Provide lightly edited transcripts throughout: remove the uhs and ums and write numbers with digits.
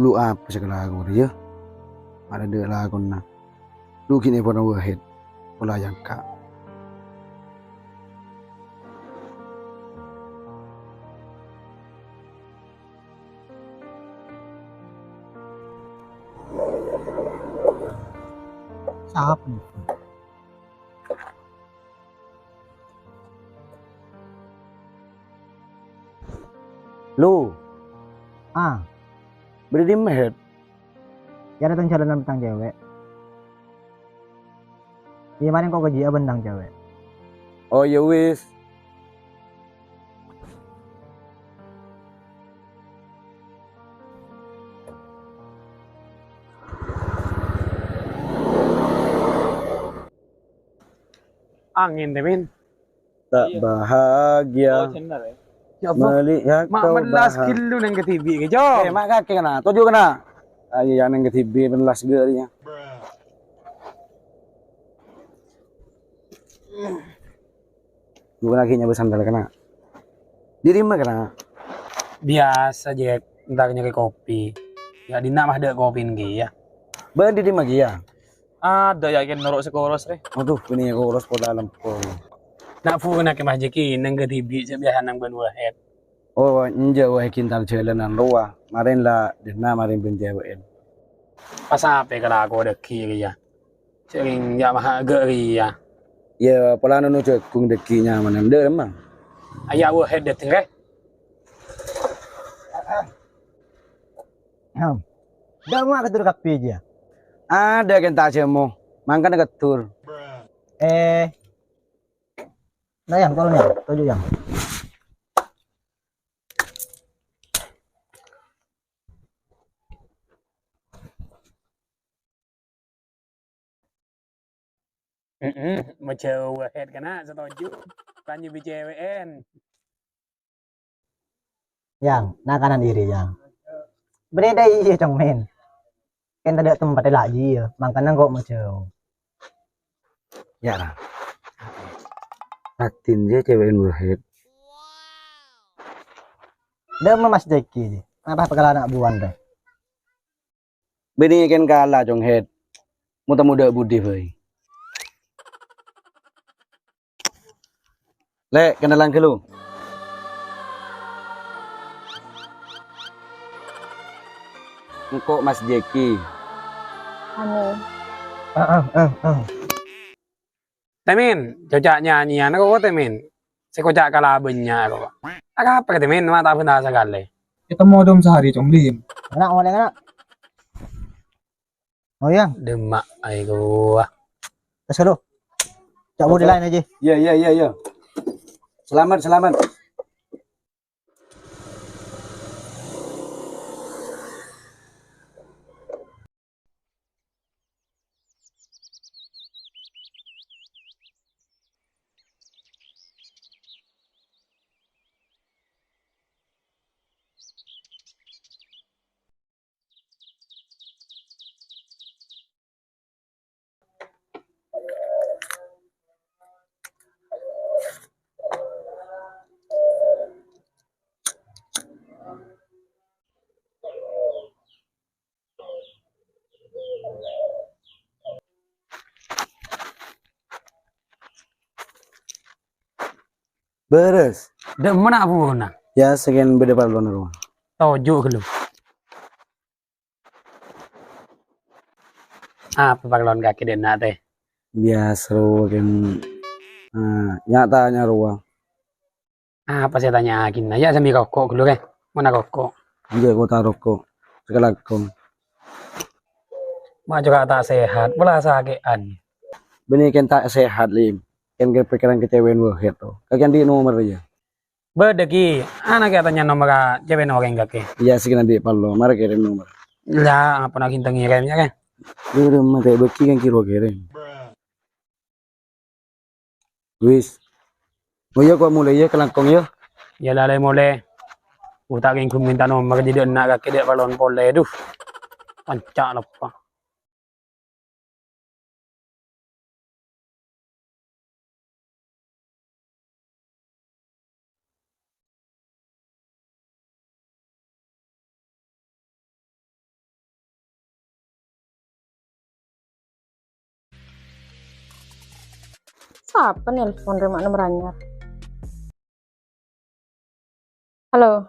lu apa segala aku dia ada de lagu na lu kini pernah wahid pola yang kak Siapa? lu Ah, beri di mehet ya datang calon bentang cewek. Gimana kok gaji bentang cewek? oh ya wis Angin deh, Min. tak Iya. bahagia Oh, benar ya. Ya Allah. melihat Mak kau melas bahagia kilu nang ke TV ke jom. mak kakek kena tujuh kena ayo yang neng ketibi melas gerinya gue lagi nyoba sandal kena diri mah kena Biasa Jack, entar nyari kopi. Ya dina mah ada kopi nge ya. ber diri mah ya Ada yakin norok sekoros re. aduh ini aku urus po dalam po Nak fu nak ke majeki nang ke TV biasa nang benua head. oh nje wah kintal jalanan luar marin lah dina marin benjewain Pas apa kalau aku ada kiri ya. Sering ya mah geri ya. ya pola nu cek kung dekinya mana deh emang Ayah wa head det re. Dah mau ketur kapi aja. ada kan tak cemo mangkan ketur Nah yang tolongnya, tujuh yang. Macam wa head kena setuju. Tanya BCWN. Yang, nah kanan diri yang. Bereda iya cong men. Kan tadi tempat lagi ya, makanya kok macam. ya lah Latin dia cewek wahid Dah mau mas Jeki. Apa kalau anak buan deh? bini kan kalah jong head muda budi boy lek kenalan ke lu engkau Mas Jeki Temin, cocok nyanyian aku kok temin. Saya kocak kalabenya aku. Apa temin, mata benda sekali. Kita mau dong sehari comblim. Anak mau anak. Oh yang, Demak aiku. terus dulu. Cak mau di lain aja. iya selamat beres Demen aku na. ya sekian beda paluan rumah Tojo lu. Apa paglon kaki dena teh? biasa kan nyatanya ruang Apa saya tanya akin ya sambil rokok dulu kan. Mana rokok? dia kota rokok segala kong Mak juga tak sehat, pula sakitan. bini kan tak sehat lim kan kepikiran kecewen wahid tuh kagian di nomor aja Bedeki, anak katanya nomor cewek orang kaki. iya sekian di palu mari kirim nomor Lah, apa nak kita ngirimnya kan? dia udah mati beki kan kiro kirim wis oh iya kok mulai ya kelangkong ya Ya lalai mulai. Utak yang minta nomor jadi enak kaki dia balon pole duh. Pancak lepas. Siapa nelpon remak nomor anyar? Halo.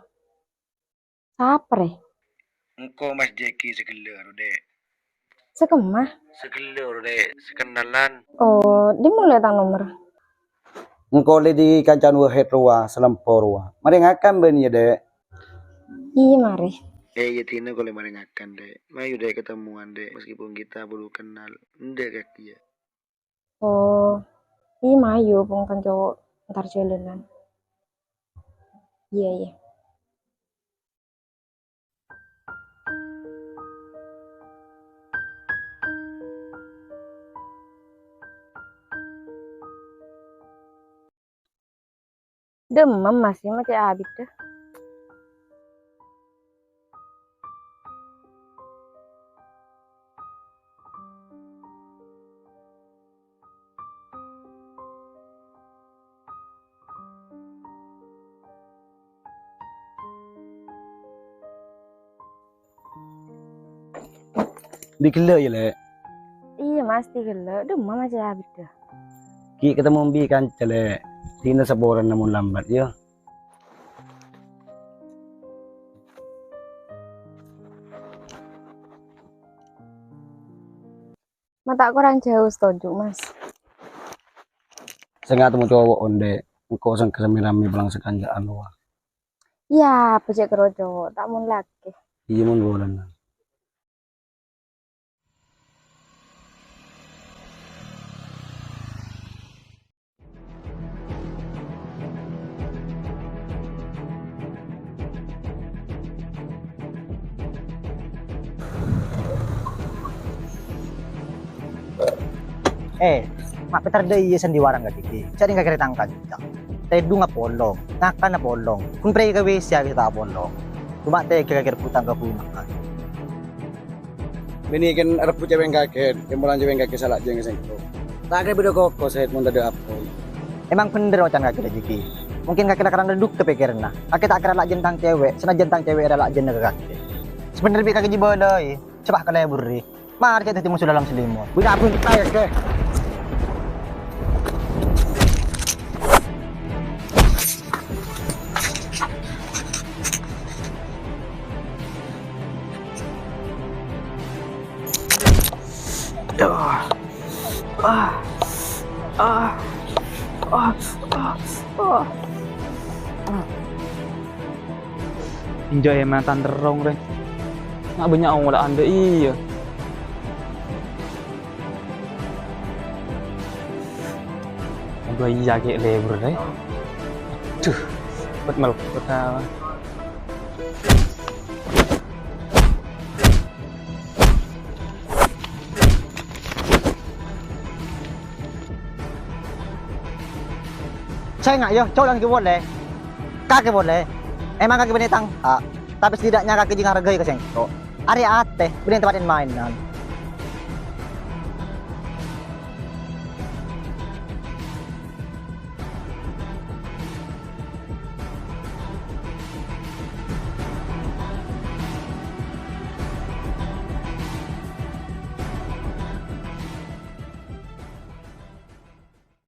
Siapa re? Engkau Mas Jeki segelar dek. Sekemah. Segelar dek, sekenalan. Oh, dia mulai tang nomor. Engkau le di kancan wahed ruah selempor ruah. Mari ngakan ben ya dek. Iya mari. Ya Tina kalau mari ngakan dek. Mayu dek ketemuan dek meskipun kita belum kenal. Ndek kaki ya. Oh, iya mayu pun kan cowok ntar jalanan. Iya iya. Demam masih macam abis dah. Dikele ya le. Iya mas tigel. Demam macam abis dah. Ki ketemu bi kan cele. Tina saboran namun lambat ya. Mata kurang jauh setuju mas. Saya temu cowok onde. Engkau sang kesemir-rami belang sekanjaan luah. Ya, pecek kerojo. Tak mau lagi. Iya mun bolan. Mak Peter de iya sandiwarang gatiki. Cari nggak kira tangkal juga. Tedu nggak polong, ngaka na polong. Kung pre ka wesya kita polong. Cuma teh kira-kira putang ka punak kan. Bini kan repu cewek kaget. Kemulan cewek kaget salah jeng sengko. Tak ada beda kok saya mun tadi apa. Emang bener macam nggak kira jiki. Mungkin nggak kira karena duduk kepikiran nah. Kaki tak kira lak jentang cewek, sana jentang cewek ada lak jen kaki. Sebenarnya bi kaki jiboloi. Coba kalian beri. Mari kita temu dalam selimut. Bina pun kita ke. Enjoy mantan terong re. Nggak banyak orang udah anda iya. Gue iya kayak lebur deh. Tuh, buat malu kita. Saya nggak yo, cowok lagi boleh. Kaki boleh. Emang kaki benitang. Tapi setidaknya kaki jangan hargai ke sengko. Ari ate, benih tempatin mainan.